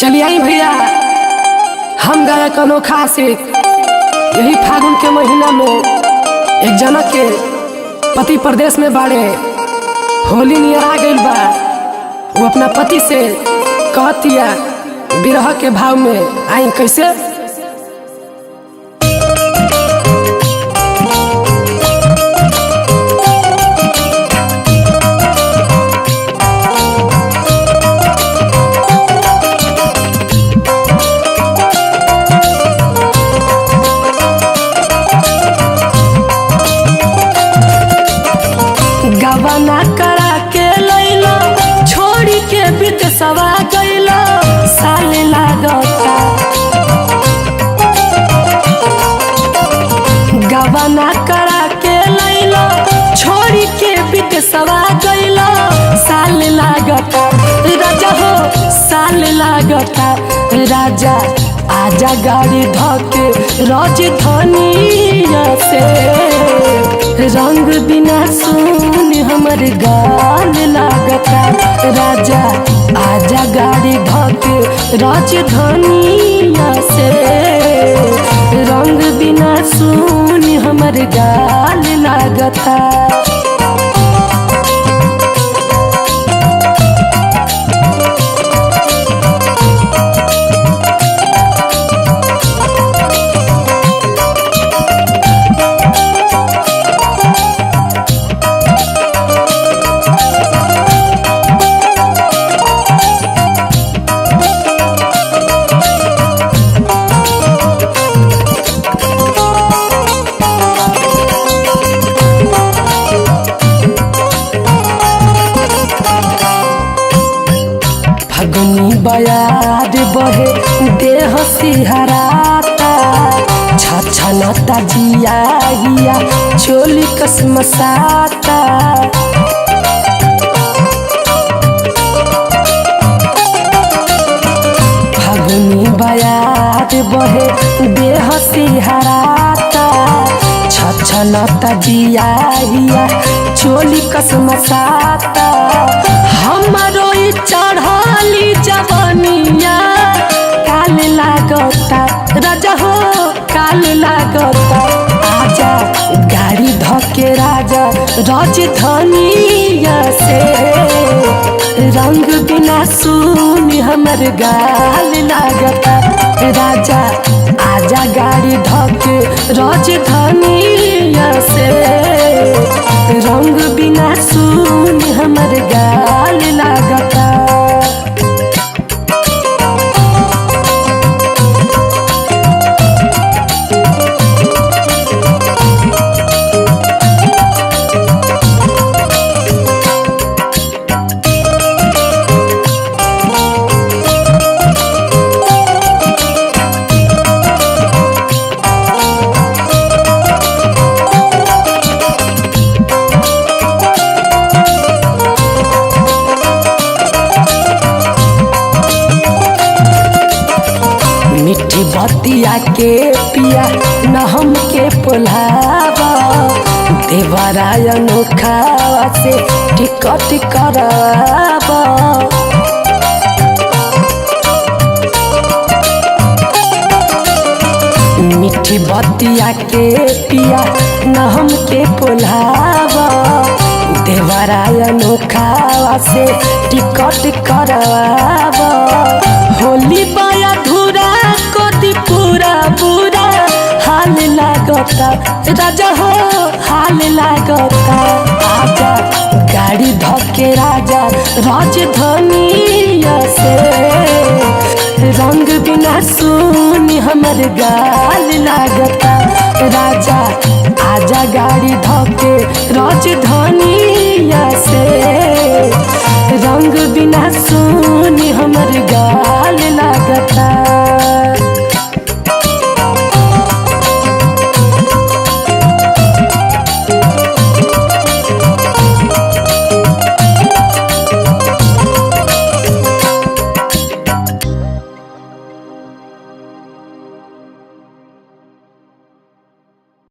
चलिए आई भैया, हम गायक अनोखा से यही फागुन के महीना में एक जना के पति प्रदेश में बाड़े, होली नियर आ गइल बा। वो अपना पति से कहतिया बिरह के भाव में, आई कैसे। गवाना करा के लैलो, छोड़ी के विदेशवा गइलो, साल लागता। गवाना करा के लैलो, छोड़ी के विदेशवा गइलो, साल लागता। राजा हो साल लागता, राजा आजा गाड़ी धके राजधानिया से। रंग बिना सुन हमर गाल लागता, राजा आजा गाड़ी धके राजधानिया से। रंग बिना सुन हमर गाल लागता। फगुनी बयाद बहे देह सिहराता, छछनता जिया हिया चोली कसमसाता। फगुनी बयाद बहे देह सिहराता, छछनता जिया हिया चोली कसमसाता। हमारो चढ़ाली जवानिया काल लागता, राजा हो काल लागता। आजा गाड़ी धके राजा राजधानिया से। रंग बिना सुन हमर गाल लागता, राजा आजा गाड़ी धके राजधानिया से। रंग बिना सुन हमर गाल लागता। मिठी बतिया के पिया न हमके पोलावा, देवराय अनोखा से टिकट करावा। मिठी बतिया के पिया न हमके पोलावा, देवराय अनोखा से टिकट करावा। होली बाया धूरा कोदी पूरा पूरा हाल लागता, राजा हो हाल लागता। आजा गाड़ी धके राजा राजधानिया से। रंग बिना सुन हमर गाल लागता, राजा आजा गाड़ी धके